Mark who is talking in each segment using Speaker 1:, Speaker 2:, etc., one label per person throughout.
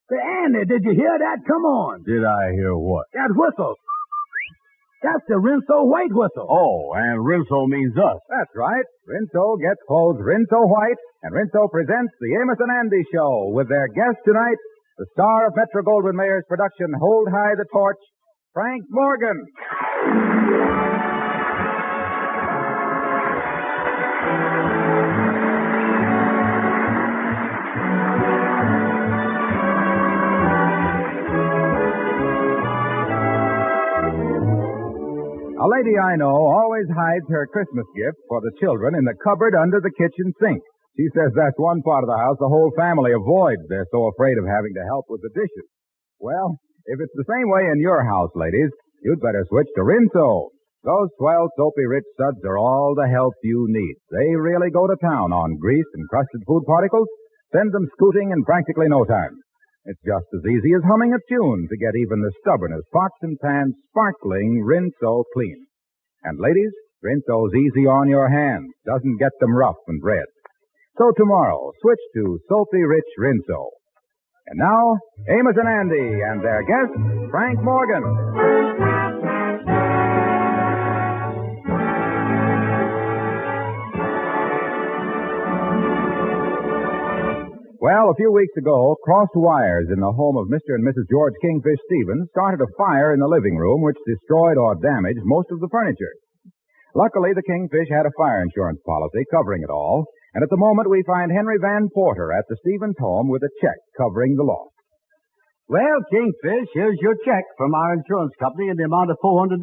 Speaker 1: Say, Andy, did you hear that? Come on.
Speaker 2: Did I hear what?
Speaker 1: That whistle. That's the Rinso White whistle.
Speaker 2: Oh, and Rinso means us.
Speaker 3: That's right. Rinso gets clothes Rinso White, and Rinso presents the Amos and Andy Show with their guest tonight, the star of Metro-Goldwyn-Mayer's production Hold High the Torch, Frank Morgan. A lady I know always hides her Christmas gift for the children in the cupboard under the kitchen sink. She says that's one part of the house the whole family avoids. They're so afraid of having to help with the dishes. Well, if it's the same way in your house, ladies, you'd better switch to Rinso. Those swell, soapy, rich suds are all the help you need. They really go to town on grease and crusted food particles, send them scooting in practically no time. It's just as easy as humming a tune to get even the stubbornest pots and pans sparkling Rinso clean. And ladies, Rinso's easy on your hands, doesn't get them rough and red. So tomorrow, switch to soapy rich Rinso. And now, Amos and Andy and their guest, Frank Morgan. Well, a few weeks ago, crossed wires in the home of Mr. and Mrs. George Kingfish Stevens started a fire in the living room which destroyed or damaged most of the furniture. Luckily, the Kingfish had a fire insurance policy covering it all, and at the moment we find Henry Van Porter at the Stevens home with a check covering the loss.
Speaker 4: Well, Kingfish, here's your check from our insurance company in the amount of $400.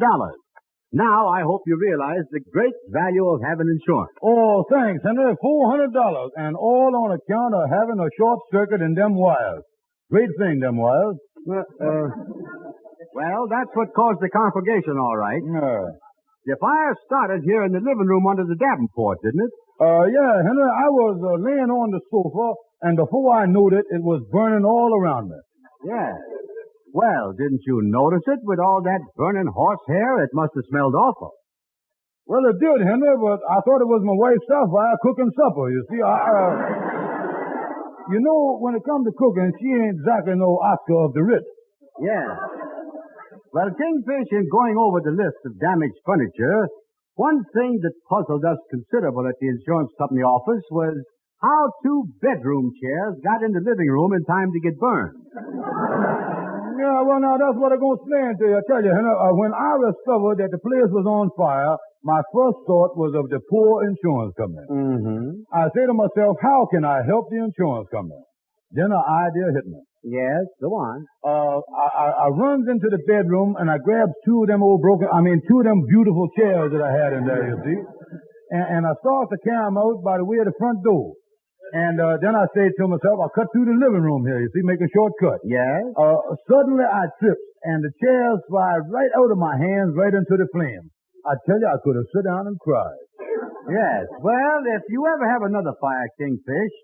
Speaker 4: Now, I hope you realize the great value of having insurance.
Speaker 1: Oh, thanks, Henry. $400, and all on account of having a short circuit in them wires. Great thing, them wires.
Speaker 4: Well, that's what caused the conflagration, all right. The fire started here in the living room under the Davenport, didn't it?
Speaker 1: Yeah, Henry, I was laying on the sofa, and before I knew it, it was burning all around me.
Speaker 4: Yeah. Well, didn't you notice it with all that burning horsehair? It must have smelled awful.
Speaker 1: Well, it did, Henry, but I thought it was my wife's Sapphire cooking supper. You see, you know, when it comes to cooking, she ain't exactly no Oscar of the Ritz.
Speaker 4: Yeah. Well, Kingfish, in going over the list of damaged furniture, one thing that puzzled us considerable at the insurance company office was how 2 bedroom chairs got in the living room in time to get burned.
Speaker 1: Yeah, well, now, that's what I'm going to explain to you. I tell you, Henry, when I discovered that the place was on fire, my first thought was of the poor insurance company.
Speaker 4: Mm-hmm.
Speaker 1: I say to myself, how can I help the insurance company? Then an idea hit me.
Speaker 4: Yes, go on.
Speaker 1: I runs into the bedroom, and I grabs 2 of them beautiful chairs that I had in there, you see. And I start to carry them out by the way of the front door. And then I say to myself, I'll cut through the living room here, you see, make a shortcut.
Speaker 4: Yes?
Speaker 1: Suddenly I tripped, and the chairs fly right out of my hands, right into the flame. I tell you, I could have sat down and cried.
Speaker 4: Yes. Well, if you ever have another fire, Kingfish,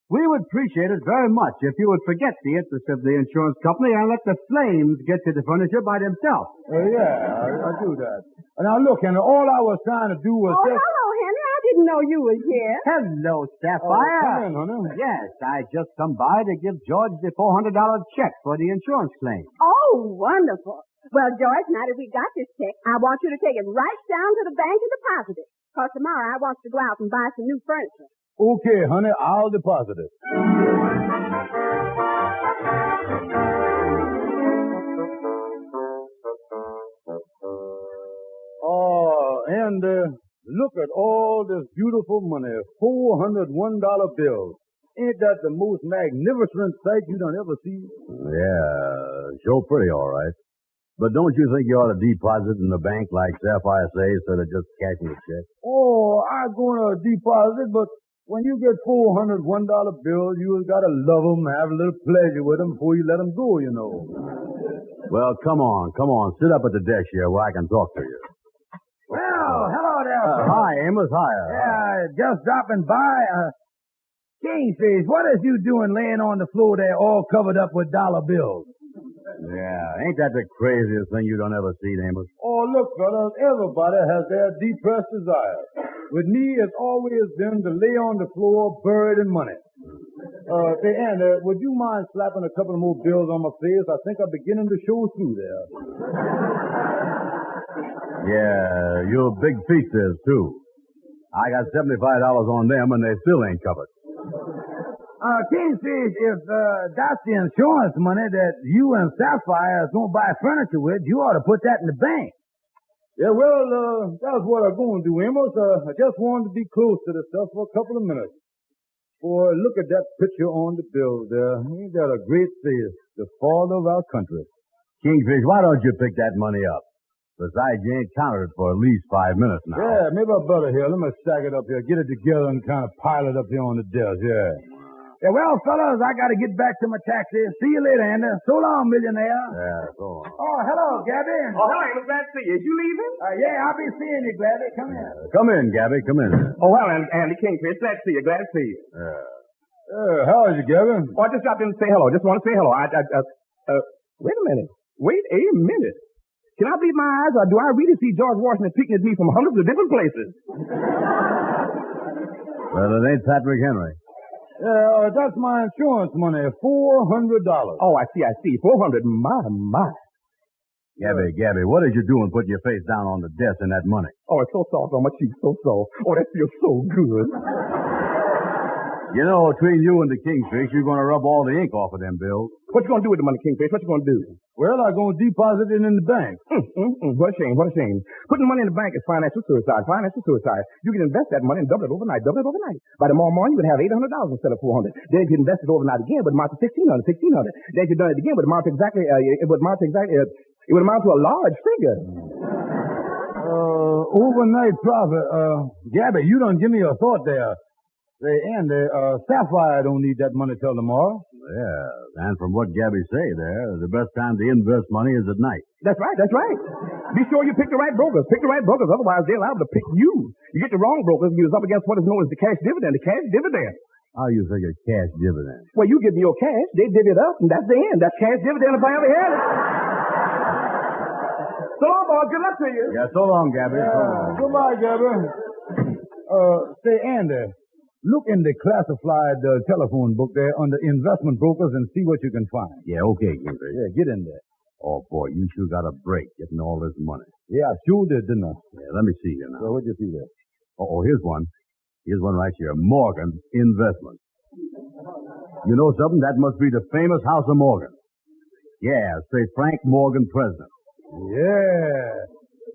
Speaker 4: we would appreciate it very much if you would forget the interest of the insurance company and let the flames get to the furniture by themselves.
Speaker 1: Yeah, I do that. Now, look, Henry, all I was trying to do was just...
Speaker 5: Hello, Henry. I didn't know you was here.
Speaker 4: Hello, Sapphire.
Speaker 1: Come in, honey.
Speaker 4: Yes, I just come by to give George the $400 check for the insurance claim.
Speaker 5: Oh, wonderful. Well, George, now that we got this check, I want you to take it right down to the bank and deposit it. Because tomorrow I want to go out and buy some new furniture.
Speaker 1: Okay, honey, I'll deposit it. Oh, and look at all this beautiful money, $401 bills. Ain't that the most magnificent sight you done ever seen?
Speaker 2: Yeah, sure pretty all right. But don't you think you ought to deposit in the bank like Sapphire says instead of just cashing a check?
Speaker 1: Oh, I'm going to deposit, but when you get $401 bills, you got to love them, have a little pleasure with them before you let them go, you know.
Speaker 2: Well, come on. Sit up at the desk here where I can talk to you.
Speaker 1: Well, hello there, sir.
Speaker 2: Hi, Amos. Hi.
Speaker 1: Just dropping by. Kingfish, what is you doing laying on the floor there all covered up with dollar bills?
Speaker 2: Yeah, ain't that the craziest thing you don't ever see, Amos?
Speaker 1: Oh, look, fellas, everybody has their depressed desires. With me, it's always been to lay on the floor buried in money. Say, Andy, would you mind slapping a couple of more bills on my face? I think I'm beginning to show through there.
Speaker 2: Yeah, your big feet is, too. I got $75 on them, and they still ain't covered.
Speaker 1: Kingfish, if that's the insurance money that you and Sapphire is going to buy furniture with, you ought to put that in the bank. Yeah, well, that's what I'm going to do, Amos. I just wanted to be close to the stuff for a couple of minutes. Boy, look at that picture on the bill there. Ain't that a great face? The fall of our country.
Speaker 2: Kingfish, why don't you pick that money up? Besides, you ain't counted it for at least 5 minutes now.
Speaker 1: Yeah, maybe I better here. Let me stack it up here. Get it together and kind of pile it up here on the desk, yeah. Yeah, well, fellas, I got to get back to my taxi. See you later, Andy. So long, millionaire.
Speaker 2: Yeah, so long.
Speaker 1: Oh, hello, Gabby.
Speaker 6: Oh, hello, Amos. Glad to see you. Is you leaving?
Speaker 1: Yeah, I'll be seeing you, Gabby. Come in.
Speaker 2: Come in, Gabby. Come in.
Speaker 6: Oh, well, Andy Kingfish. Glad to see you. Glad to see you.
Speaker 1: How is you, Gabby?
Speaker 6: Oh, I just stopped in to say hello. Just want to say hello. Wait a minute. Wait a minute. Can I believe my eyes, or do I really see George Washington peeking at me from hundreds of different places?
Speaker 2: Well, it ain't Patrick Henry.
Speaker 1: Yeah, that's my insurance money, $400.
Speaker 6: Oh, I see. 400. My.
Speaker 2: Gabby, what did you do in putting your face down on the desk in that money?
Speaker 6: Oh, it's so soft on my cheeks, so soft. Oh, that feels so good.
Speaker 2: You know, between you and the Kingfish, you're going to rub all the ink off of them bills.
Speaker 6: What you going to do with the money, Kingfish? What you going to do?
Speaker 1: Well, I'm going to deposit it in the bank.
Speaker 6: What a shame. Putting money in the bank is financial suicide. You can invest that money and double it overnight. By tomorrow morning, you would have $800 instead of $400. Then if you invest it overnight again, it would amount to $1,600. Then if you done it again, it would amount to it would amount to a large figure.
Speaker 1: Overnight profit. Gabby, you done give me a thought there. Say, Andy, Sapphire don't need that money till tomorrow.
Speaker 2: Yeah, and from what Gabby say there, the best time to invest money is at night.
Speaker 6: That's right. Be sure you pick the right brokers. Otherwise they're liable to pick you. You get the wrong brokers, you're up against what is known as the cash dividend.
Speaker 2: How you figure cash dividend?
Speaker 6: Well, you give me your cash, they divvy it up, and that's the end. That's cash dividend if I ever had it. So long, boys. Good luck to you.
Speaker 2: Yeah, so long, Gabby. So long.
Speaker 1: Goodbye, Gabby. Say, Andy, look in the classified telephone book there under investment brokers and see what you can find.
Speaker 2: Yeah, okay, Kingfish.
Speaker 1: Yeah, get in there.
Speaker 2: Oh, boy, you sure got a break getting all this money.
Speaker 1: Yeah, I sure did, didn't I?
Speaker 2: Yeah, let me see here now.
Speaker 1: So what'd you see there?
Speaker 2: Oh, here's one. Here's one right here. Morgan Investment. You know something? That must be the famous House of Morgan. Yeah, say Frank Morgan, President.
Speaker 1: Yeah.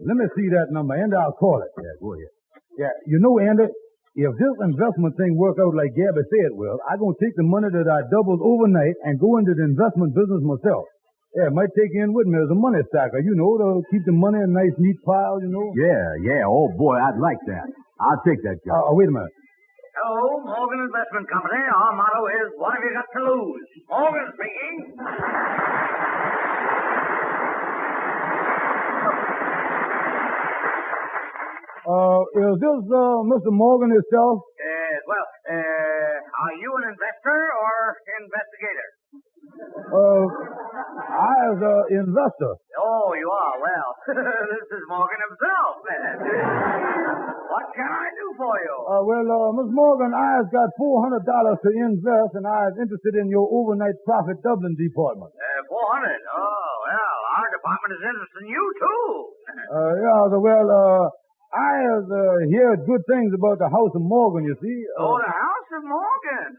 Speaker 1: Let me see that number, and I'll call it.
Speaker 2: Yeah, go ahead.
Speaker 1: Yeah, you know, Andy, if this investment thing work out like Gabby said it will, I'm going to take the money that I doubled overnight and go into the investment business myself. Yeah, might take you in with me as a money stacker, you know, to keep the money in a nice, neat pile, you know.
Speaker 2: Yeah. Oh, boy, I'd like that. I'll take that job.
Speaker 1: Wait a minute.
Speaker 7: Hello, Morgan Investment Company. Our motto is, what have you got to lose? Morgan speaking.
Speaker 1: Is this Mr. Morgan himself?
Speaker 7: Are you an investor or investigator?
Speaker 1: I as an investor.
Speaker 7: Oh, you are? Well, this is Morgan himself, then. What can I do for you?
Speaker 1: Miss Morgan, I has got $400 to invest, and I is interested in your overnight profit doubling department.
Speaker 7: 400? Oh, well, our department is interested in you, too.
Speaker 1: I have heard good things about the House of Morgan, you see.
Speaker 7: The House of Morgan.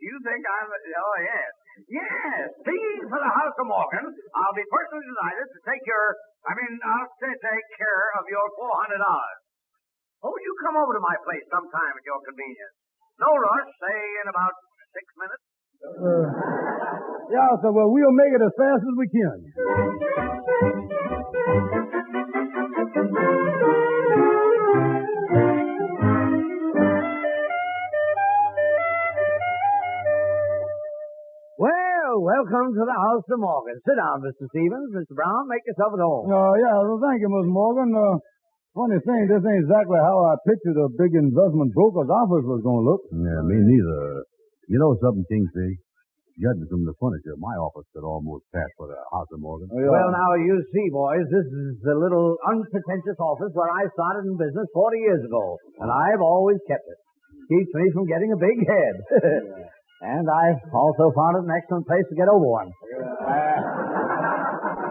Speaker 7: You think I'm... Oh, yes. Yes. Speaking for the House of Morgan, I'll be personally delighted to take take care of your $400. Oh, you come over to my place sometime at your convenience. No rush, say in about 6 minutes.
Speaker 1: So we'll make it as fast as we can.
Speaker 8: Welcome to the House of Morgan. Sit down, Mr. Stevens. Mr. Brown, make yourself at home.
Speaker 1: Thank you, Miss Morgan. Funny thing, this ain't exactly how I pictured a big investment broker's office was going to look.
Speaker 2: Yeah, me neither. You know something, Kingfish? Judging from the furniture, my office could almost pass for the House of Morgan.
Speaker 8: Well, now, you see, boys, this is the little unpretentious office where I started in business 40 years ago, and I've always kept it. Keeps me from getting a big head. And I've also found it an excellent place to get over one.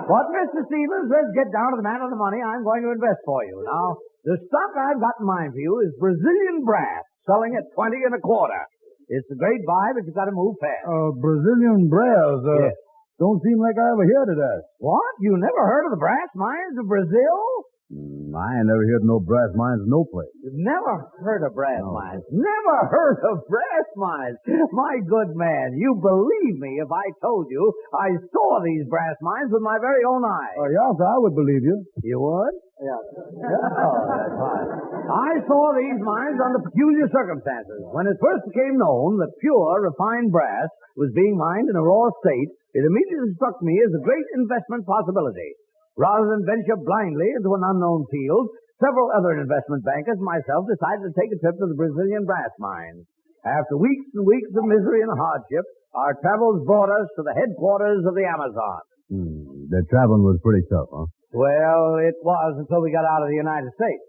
Speaker 8: But, Mr. Stevens, let's get down to the man of the money I'm going to invest for you. Now, the stock I've got in mind for you is Brazilian brass, selling at 20 and a quarter. It's a great buy, but you've got to move fast.
Speaker 1: Brazilian brass.
Speaker 8: Yes.
Speaker 1: Don't seem like I ever heard of that.
Speaker 8: What? You never heard of the brass mines of Brazil?
Speaker 2: I ain't never heard no brass mines no place.
Speaker 8: You've never heard of brass mines? Never heard of brass mines? My good man, you believe me if I told you I saw these brass mines with my very own eyes.
Speaker 1: Oh, yeah, sir, I would believe you.
Speaker 8: You would? Yeah. Oh, that's fine. I saw these mines under peculiar circumstances. When it first became known that pure, refined brass was being mined in a raw state, it immediately struck me as a great investment possibility. Rather than venture blindly into an unknown field, several other investment bankers and myself decided to take a trip to the Brazilian brass mines. After weeks and weeks of misery and hardship, our travels brought us to the headquarters of the Amazon.
Speaker 2: The traveling was pretty tough, huh?
Speaker 8: Well, it was until we got out of the United States.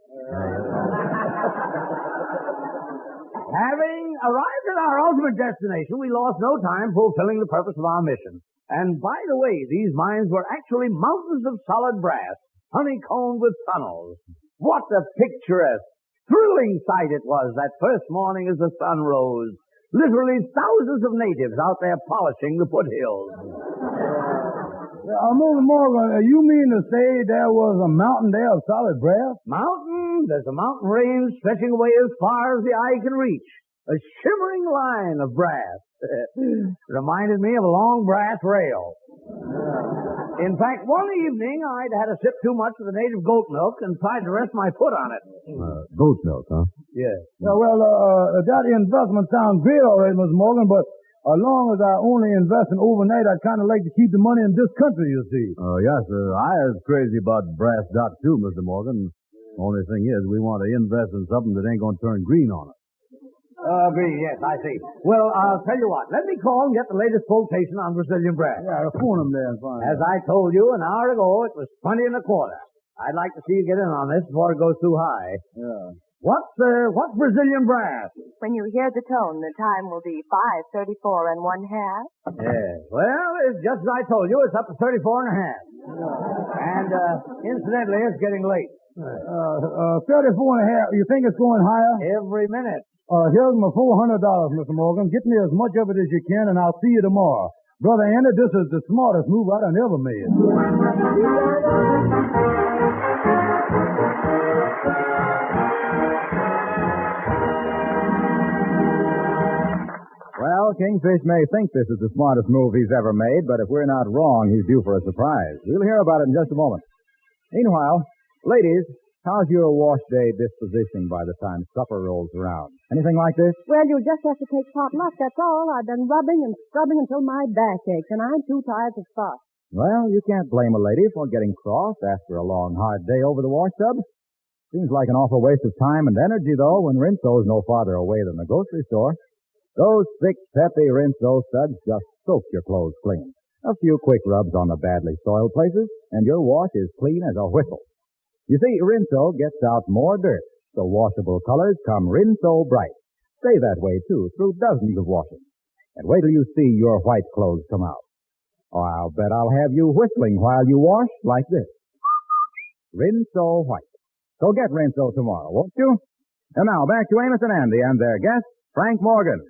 Speaker 8: Having arrived at our ultimate destination, we lost no time fulfilling the purpose of our mission. And by the way, these mines were actually mountains of solid brass, honeycombed with tunnels. What a picturesque, thrilling sight it was that first morning as the sun rose. Literally thousands of natives out there polishing the foothills.
Speaker 1: Mr. Morgan, you mean to say there was a mountain there of solid brass?
Speaker 8: Mountain? There's a mountain range stretching away as far as the eye can reach. A shimmering line of brass. Reminded me of a long brass rail. In fact, one evening I'd had a sip too much of the native goat milk and tried to rest my foot on it.
Speaker 2: Goat milk, huh?
Speaker 8: Yes.
Speaker 1: That investment sounds great all right, Mr. Morgan, but as long as I only invest in overnight, I'd kind of like to keep the money in this country, you see.
Speaker 2: Oh, yes, sir. I is crazy about brass dock, too, Mr. Morgan. Only thing is, we want to invest in something that ain't going to turn green on us.
Speaker 8: Green, yes, I see. Well, I'll tell you what. Let me call and get the latest quotation on Brazilian brass.
Speaker 1: Yeah, phone him there and find
Speaker 8: As I told you an hour ago, it was 20 and a quarter. I'd like to see you get in on this before it goes too high.
Speaker 1: Yeah.
Speaker 8: What's Brazilian brass?
Speaker 9: When you hear the tone, the time will be 5:34 and 1/2.
Speaker 8: Yes. Well, it's just as I told you. It's up to 34 and a half. And, incidentally, it's getting late.
Speaker 1: 34 and a half. You think it's going higher?
Speaker 8: Every minute.
Speaker 1: Here's my $400, Mr. Morgan. Get me as much of it as you can, and I'll see you tomorrow. Brother Andy, this is the smartest move I've ever made.
Speaker 3: Well, Kingfish may think this is the smartest move he's ever made, but if we're not wrong, he's due for a surprise. We'll hear about it in just a moment. Meanwhile, ladies, how's your wash day disposition by the time supper rolls around? Anything like this?
Speaker 5: Well, you'll just have to take pot luck, that's all. I've been rubbing and scrubbing until my back aches, and I'm too tired to fuss.
Speaker 3: Well, you can't blame a lady for getting cross after a long, hard day over the wash tub. Seems like an awful waste of time and energy, though, when Rinso's no farther away than the grocery store. Those thick, peppy Rinso suds just soak your clothes clean. A few quick rubs on the badly soiled places, and your wash is clean as a whistle. You see, Rinso gets out more dirt, so washable colors come Rinso bright. Stay that way, too, through dozens of washings. And wait till you see your white clothes come out. Oh, I'll bet I'll have you whistling while you wash like this. Rinso White. So get Rinso tomorrow, won't you? And now, back to Amos and Andy and their guest, Frank Morgan.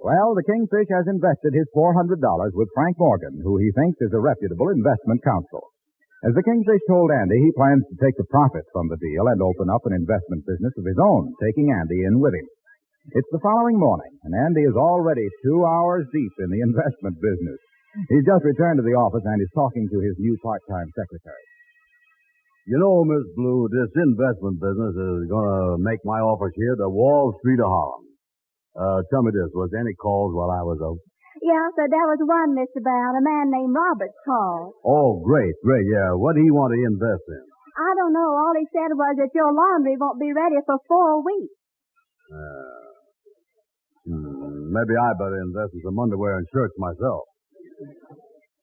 Speaker 3: Well, the Kingfish has invested his $400 with Frank Morgan, who he thinks is a reputable investment counsel. As the Kingfish told Andy, he plans to take the profit from the deal and open up an investment business of his own, taking Andy in with him. It's the following morning, and Andy is already 2 hours deep in the investment business. He's just returned to the office and is talking to his new part-time secretary.
Speaker 2: You know, Miss Blue, this investment business is going to make my office here the Wall Street of Harlem. Tell me this, was there any calls while I was out?
Speaker 5: Yeah, so there was one, Mr. Brown. A man named Robert called.
Speaker 2: Oh, great, yeah. What do he want to invest in?
Speaker 5: I don't know. All he said was that your laundry won't be ready for 4 weeks.
Speaker 2: Maybe I better invest in some underwear and shirts myself.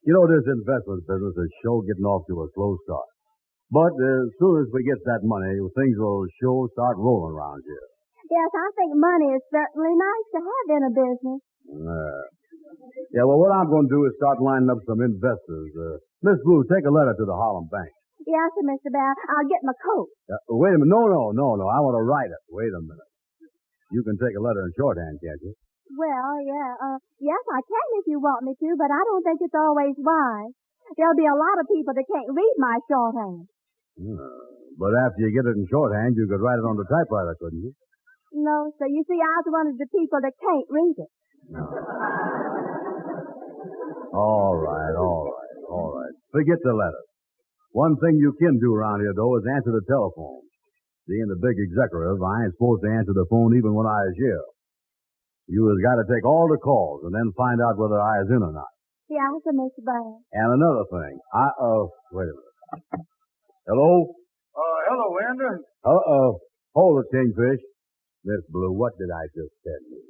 Speaker 2: You know, this investment business is sure getting off to a slow start. But as soon as we get that money, things will sure start rolling around here.
Speaker 5: Yes, I think money is certainly nice to have in a business.
Speaker 2: Yeah, well, what I'm going to do is start lining up some investors. Miss Blue, take a letter to the Harlem Bank.
Speaker 5: Yes, sir, Mr. Bell. I'll get my coat.
Speaker 2: Wait a minute. No. I want to write it. Wait a minute. You can take a letter in shorthand, can't you?
Speaker 5: Well, yeah. Yes, I can if you want me to, but I don't think it's always wise. There'll be a lot of people that can't read my shorthand.
Speaker 2: But after you get it in shorthand, you could write it on the typewriter, couldn't you?
Speaker 5: No, sir. You see, I was one of the people that can't read it.
Speaker 2: No. All right. Forget the letter. One thing you can do around here, though, is answer the telephone. Being the big executive, I ain't supposed to answer the phone even when I is here. You has got to take all the calls and then find out whether I is in or not.
Speaker 5: Yeah, sir, Mr. Bell.
Speaker 2: And another thing, wait a minute. Hello?
Speaker 1: Hello, Andy.
Speaker 2: Hold it, Kingfish. Miss Blue, what did I just tell you?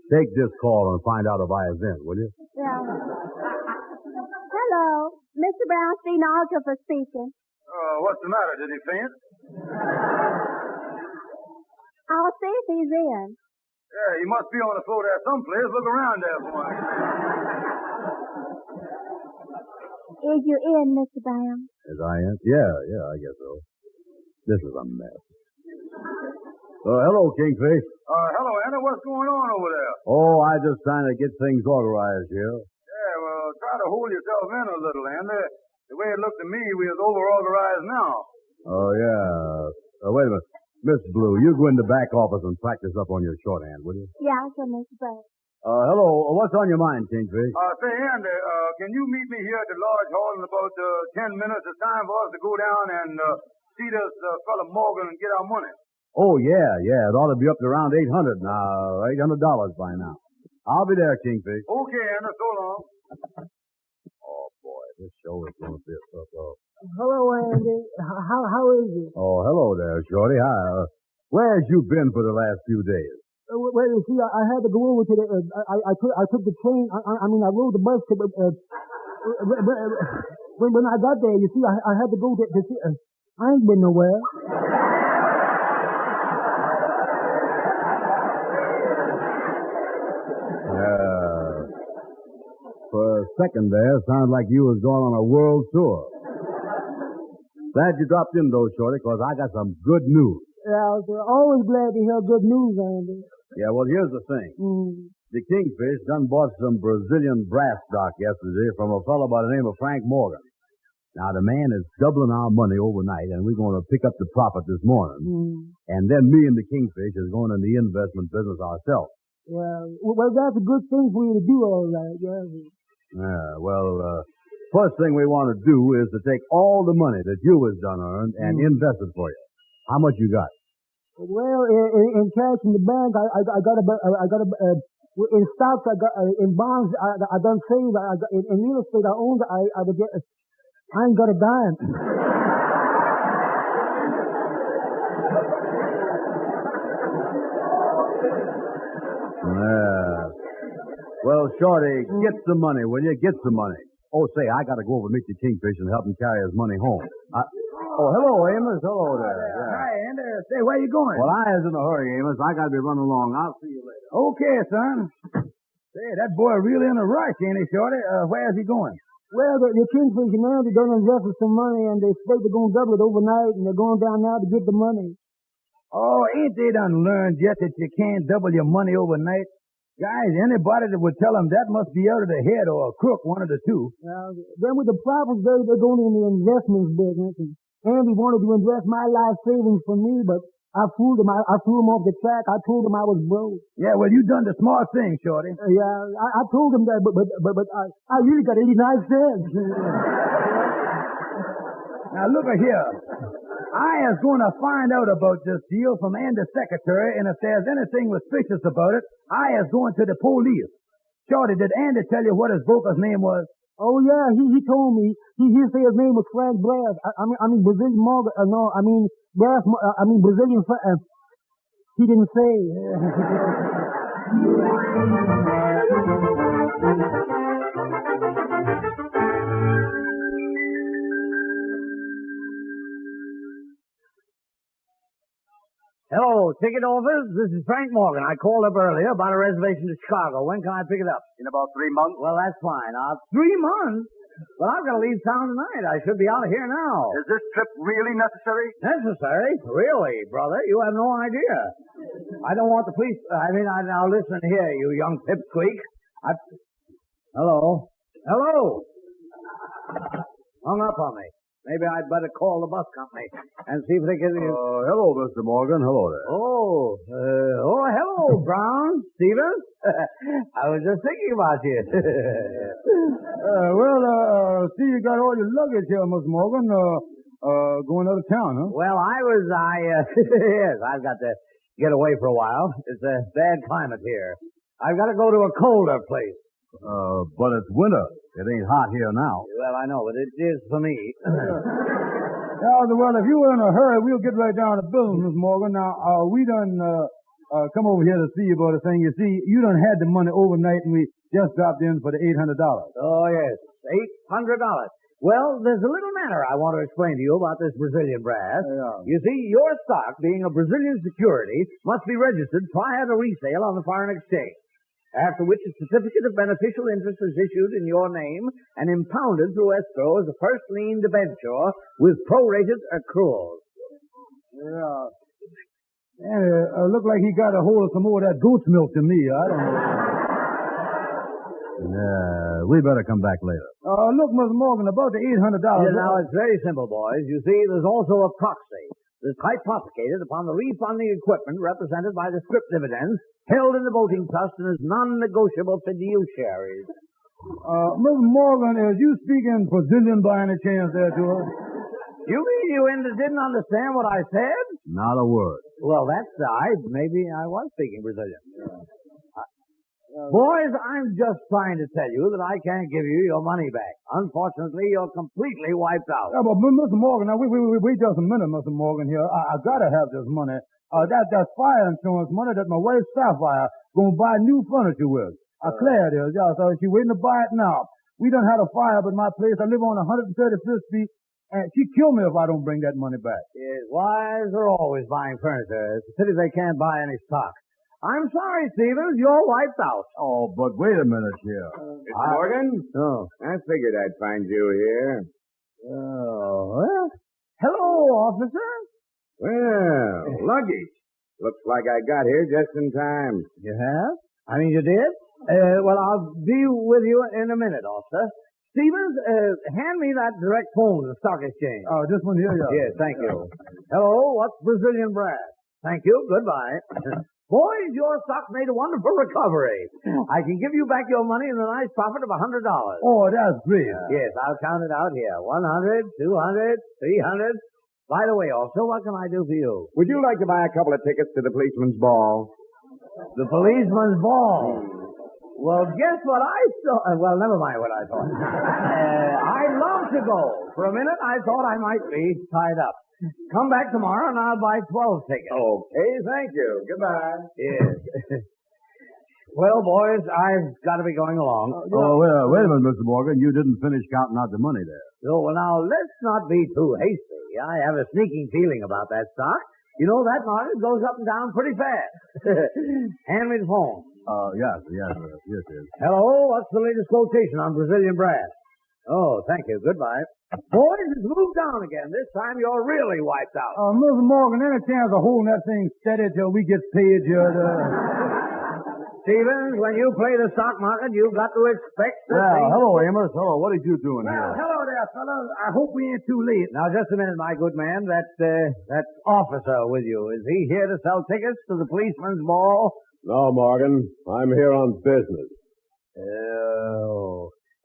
Speaker 2: Take this call and find out if I is in, will you?
Speaker 5: Yeah. Hello. Mr. Brownstein Alcoffer speaking.
Speaker 1: What's the matter? Did he faint?
Speaker 5: I'll see if he's in.
Speaker 1: Yeah, he must be on the floor there someplace. Look around there for him.
Speaker 5: Is you in, Mr. Brown?
Speaker 2: Is I in? Yeah, I guess so. This is a mess. Hello, Kingfish.
Speaker 1: Hello, Andy. What's going on over there?
Speaker 2: Oh, I just trying to get things organized here.
Speaker 1: Yeah, well, try to hold yourself in a little, Andy. The way it looked to me, we is over-organized now.
Speaker 2: Oh, yeah. Wait a minute. Miss Blue, you go in the back office and practice up on your shorthand, will you?
Speaker 5: Yeah, sir, Mr. Brown.
Speaker 2: Hello. What's on your mind, Kingfish?
Speaker 1: Say, Andy, can you meet me here at the Lodge Hall in about 10 minutes? It's time for us to go down and see this fella Morgan and get our money.
Speaker 2: Oh, yeah. It ought to be up to around $800 now. $800 by now. I'll be there, Kingfish.
Speaker 1: Okay, Andy. So long.
Speaker 2: Oh, boy. This show is going to be a tough.
Speaker 10: Hello, Andy. How is it?
Speaker 2: Oh, hello there, Shorty. Where's you been for the last few days?
Speaker 10: Well, you see, I had to go over to the. I took the train. I rode the bus to. When I got there, you see, I had to go to see. I ain't been nowhere.
Speaker 2: For a second there, sounded like you was going on a world tour. Glad you dropped in, though, Shorty, because I got some good news.
Speaker 10: Yeah, I'm always glad to hear good news, Andy.
Speaker 2: Yeah, well, here's the thing. The Kingfish done bought some Brazilian brass stock yesterday from a fellow by the name of Frank Morgan. Now, the man is doubling our money overnight, and we're going to pick up the profit this morning. And then me and the Kingfish is going in the investment business ourselves.
Speaker 10: Yeah, well, that's a good thing for you to do, all right, yeah.
Speaker 2: First thing we want to do is to take all the money that you has done earned and invest it for you. How much you got?
Speaker 10: Well, in cash in the bank, I got in stocks, I got in bonds, I done saved, in real estate, I owned, I would get. I ain't got a dime.
Speaker 2: Well, Shorty, get some money, will you? Get some money. Oh, say, I got to go over and meet the Kingfish and help him carry his money home. Hello, Amos. Hello there. Yeah.
Speaker 1: Hi, Andy. Say, where you going?
Speaker 2: Well, I is in a hurry, Amos. I got to be running along. I'll see you later.
Speaker 1: Okay, son. Say, that boy really in a rush, ain't he, Shorty? Where's he going?
Speaker 10: Well, the Kingfish and Andy done invested some money, and they say they're going to double it overnight, and they're going down now to get the money.
Speaker 1: Oh, ain't they done learned yet that you can't double your money overnight? Guys, anybody that would tell them that must be out of the head or a crook, one of the two.
Speaker 10: Then with the profits, they're going in the investments business. And Andy wanted to invest my life savings for me, but I fooled him. I threw him off the track. I told him I was broke.
Speaker 1: Yeah, well, you done the smart thing, Shorty.
Speaker 10: I told him that, but I really got 89 cents.
Speaker 1: Now, look here. I is going to find out about this deal from Andy's secretary, and if there's anything suspicious about it, I is going to the police. Shorty, did Andy tell you what his broker's name was?
Speaker 10: Oh, yeah, he told me. He said his name was Frank Brass. I mean Brazilian Morgan. Brass. Brazilian. He didn't say.
Speaker 8: Hello, ticket office. This is Frank Morgan. I called up earlier about a reservation to Chicago. When can I pick it up?
Speaker 7: In about 3 months.
Speaker 8: Well, that's fine. 3 months? Well, I've got to leave town tonight. I should be out of here now.
Speaker 7: Is this trip really necessary?
Speaker 8: Necessary? Really, brother? You have no idea. I don't want the police... now listen here, you young pipsqueak. Hello? Hello? Hung up on me. Maybe I'd better call the bus company and see if they can...
Speaker 2: Hello, Mr. Morgan. Hello there.
Speaker 8: Hello, Brown. Stevens. I was just thinking about you.
Speaker 1: See, you got all your luggage here, Mr. Morgan, going out of town, huh?
Speaker 8: Well, yes, I've got to get away for a while. It's a bad climate here. I've got to go to a colder place.
Speaker 2: But it's winter. It ain't hot here now.
Speaker 8: Well, I know, but it is for me.
Speaker 1: Well, if you were in a hurry, we'll get right down to business, Miss Morgan. Now, we done come over here to see you about a thing. You see, you done had the money overnight, and we just dropped in for the $800.
Speaker 8: Oh, yes, $800. Well, there's a little matter I want to explain to you about this Brazilian brass.
Speaker 1: Yeah.
Speaker 8: You see, your stock, being a Brazilian security, must be registered prior to resale on the foreign exchange. After which a certificate of beneficial interest is issued in your name and impounded through escrow as a first lien debenture with prorated accruals.
Speaker 1: Yeah. And it looked like he got a hold of some more of that goat's milk to me. I don't know.
Speaker 2: We better come back later.
Speaker 1: Look, Mr. Morgan, about the $800.
Speaker 8: Yeah, now, it's very simple, boys. You see, there's also a proxy. That's hypothecated upon the refunding equipment represented by the scrip dividends held in the voting trust and as non-negotiable fiduciaries.
Speaker 1: Mr. Morgan, is you speaking Brazilian by any chance there to us?
Speaker 8: You mean you didn't understand what I said?
Speaker 2: Not a word.
Speaker 8: Well, maybe I was speaking Brazilian. Boys, I'm just trying to tell you that I can't give you your money back. Unfortunately, you're completely wiped out.
Speaker 1: Yeah, but Mr. Morgan, now wait just a minute, Mr. Morgan here. I gotta have this money. That's fire insurance money that my wife Sapphire gonna buy new furniture with. Claire it is, yeah, so she's waiting to buy it now. We done had a fire up at my place. I live on 135th Street, and she'd kill me if I don't bring that money back.
Speaker 8: Yes, wives are always buying furniture. It's a pity they can't buy any stock. I'm sorry, Stevens, you're wiped out.
Speaker 2: Oh, but wait a minute here.
Speaker 7: Mr. Morgan?
Speaker 8: Oh.
Speaker 7: I figured I'd find you here.
Speaker 8: Oh, well, hello, officer.
Speaker 7: Well, luggage. Looks like I got here just in time.
Speaker 8: You have? I mean, you did? Well, I'll be with you in a minute, officer. Stevens, hand me that direct phone to the stock exchange.
Speaker 1: Oh, this one here, yeah.
Speaker 8: Yes, thank you. Hello, what's Brazilian brass? Thank you, goodbye. Boys, your stock made a wonderful recovery. I can give you back your money in a nice profit of $100.
Speaker 1: Oh, that's great.
Speaker 8: Yes, I'll count it out here. 100, 200, 300. By the way, also, what can I do for you?
Speaker 7: Would you like to buy a couple of tickets to the policeman's ball?
Speaker 8: The policeman's ball? Well, guess what I saw? Well, never mind what I thought. I'd love to go. For a minute, I thought I might be tied up. Come back tomorrow and I'll buy 12 tickets.
Speaker 7: Okay, thank you. Goodbye.
Speaker 8: Yes. Well, boys, I've got to be going along.
Speaker 2: Wait a minute, Mr. Morgan. You didn't finish counting out the money there.
Speaker 8: Oh, well, now, let's not be too hasty. I have a sneaking feeling about that stock. You know, that market goes up and down pretty fast. Hand me the phone.
Speaker 2: Yes, it is.
Speaker 8: Hello, what's the latest quotation on Brazilian brass? Oh, thank you. Goodbye. Boys, it's moved down again. This time you're really wiped out.
Speaker 1: Mr. Morgan, any chance of holding that thing steady till we get paid here?
Speaker 8: Stevens, when you play the stock market, you've got to expect the
Speaker 2: hello, Amos. Hello, what are you doing here?
Speaker 1: Hello there, fellas. I hope we ain't too late.
Speaker 8: Now, just a minute, my good man. That officer with you, is he here to sell tickets to the policeman's ball?
Speaker 11: No, Morgan. I'm here on business.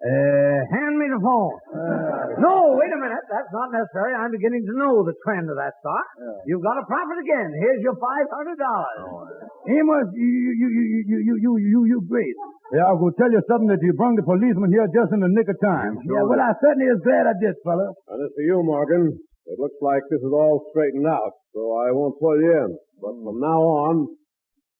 Speaker 8: Hand me the phone. No, wait a minute. That's not necessary. I'm beginning to know the trend of that stock. You've got a profit again. Here's your $500.
Speaker 1: Amos, you great. Yeah, I'll go tell you something that you brought the policeman here just in the nick of time.
Speaker 11: Sure.
Speaker 1: Yeah, well, I certainly is glad I did, fella.
Speaker 11: And it's for you, Morgan. It looks like this is all straightened out, so I won't pull you in. But from now on,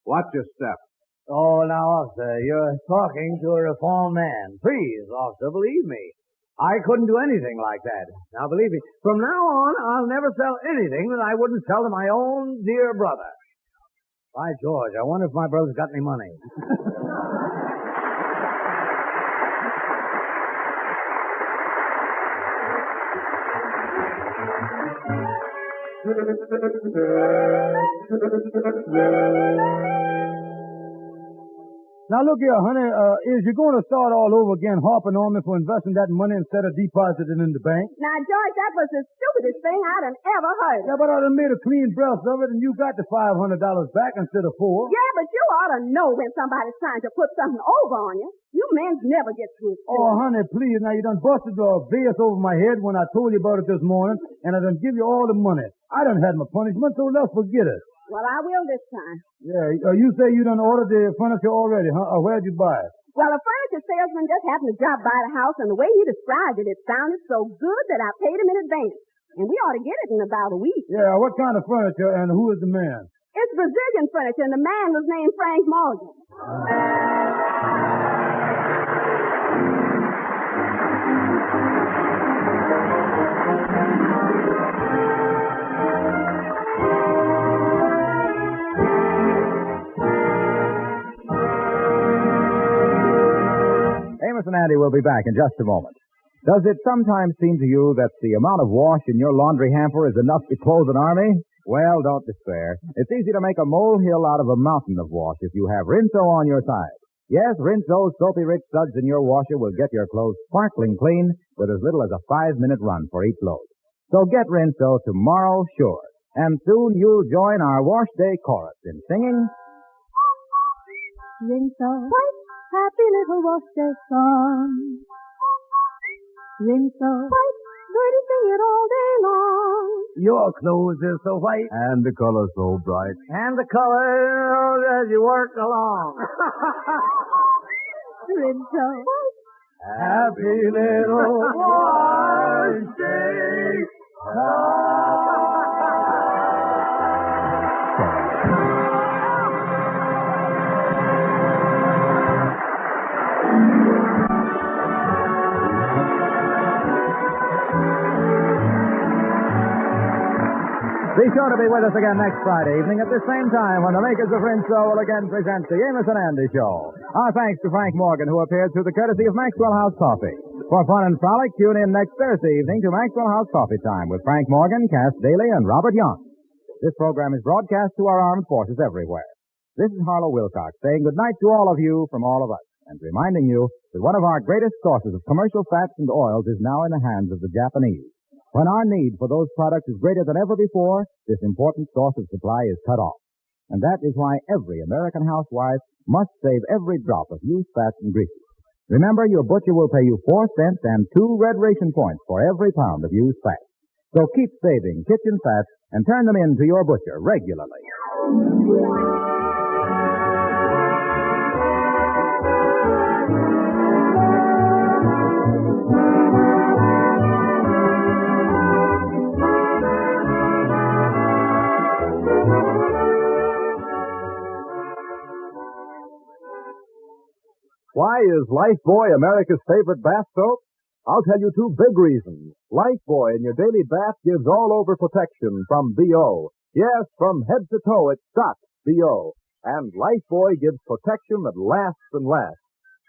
Speaker 11: watch your step.
Speaker 8: Oh, now, officer, you're talking to a reformed man. Please, officer, believe me. I couldn't do anything like that. Now, believe me, from now on, I'll never sell anything that I wouldn't sell to my own dear brother. By George, I wonder if my brother's got any money.
Speaker 1: Now look here, honey, is you going to start all over again harping on me for investing that money instead of depositing in the bank?
Speaker 5: Now, George, that was the stupidest thing I done ever heard.
Speaker 1: Yeah, but I done made a clean breast of it, and you got the $500 back instead of $4.
Speaker 5: Yeah, but you ought to know when somebody's trying to put something over on you. You men never get through.
Speaker 1: Oh, honey, please. Now, you done busted the vase over my head when I told you about it this morning, and I done give you all the money. I done had my punishment, so let's forget it.
Speaker 5: Well, I will this time.
Speaker 1: Yeah, you say you done ordered the furniture already, huh? Or where'd you buy it?
Speaker 5: Well, a furniture salesman just happened to drop by the house, and the way he described it, it sounded so good that I paid him in advance. And we ought to get it in about a week.
Speaker 1: Yeah, what kind of furniture, and who is the man?
Speaker 5: It's Brazilian furniture, and the man was named Frank Morgan.
Speaker 3: Amos and Andy will be back in just a moment. Does it sometimes seem to you that the amount of wash in your laundry hamper is enough to clothe an army? Well, don't despair. It's easy to make a molehill out of a mountain of wash if you have Rinso on your side. Yes, Rinso's soapy-rich suds in your washer will get your clothes sparkling clean with as little as a 5-minute run for each load. So get Rinso tomorrow, sure. And soon you'll join our Wash Day chorus in singing,
Speaker 12: Rinso, white, happy little wash day song. Rinso, white, dirty sing it all day long.
Speaker 8: Your clothes is so white.
Speaker 2: And the color so bright.
Speaker 8: And the color as you work along.
Speaker 12: Rinso,
Speaker 8: Happy little wash day song.
Speaker 3: Be sure to be with us again next Friday evening at the same time when the makers of Rinso will again present the Amos and Andy Show. Our thanks to Frank Morgan, who appeared through the courtesy of Maxwell House Coffee. For fun and frolic, tune in next Thursday evening to Maxwell House Coffee Time with Frank Morgan, Cass Daly, and Robert Young. This program is broadcast to our armed forces everywhere. This is Harlow Wilcox saying good night to all of you from all of us, and reminding you that one of our greatest sources of commercial fats and oils is now in the hands of the Japanese. When our need for those products is greater than ever before, this important source of supply is cut off. And that is why every American housewife must save every drop of used fats and greases. Remember, your butcher will pay you 4 cents and 2 red ration points for every pound of used fat. So keep saving kitchen fats and turn them in to your butcher regularly.
Speaker 11: Why is Lifebuoy America's favorite bath soap? I'll tell you 2 big reasons. Lifebuoy in your daily bath gives all-over protection from BO. Yes, from head to toe, it stops BO. And Lifebuoy gives protection that lasts and lasts.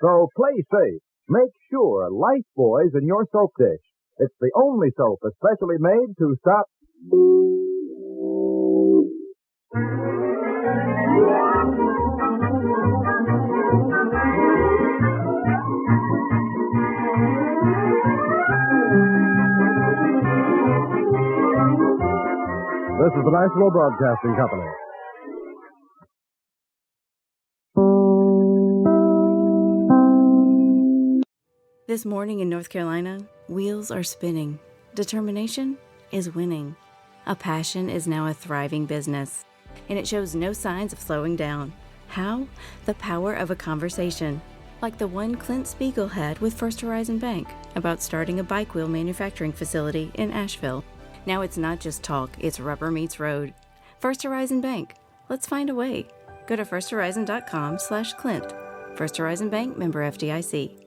Speaker 11: So play safe. Make sure Lifebuoy's in your soap dish. It's the only soap especially made to stop... This is the National Broadcasting Company.
Speaker 13: This morning in North Carolina, wheels are spinning. Determination is winning. A passion is now a thriving business, and it shows no signs of slowing down. How? The power of a conversation, like the one Clint Spiegel had with First Horizon Bank about starting a bike wheel manufacturing facility in Asheville. Now it's not just talk, it's rubber meets road. First Horizon Bank. Let's find a way. Go to firsthorizon.com/Clint. First Horizon Bank, member FDIC.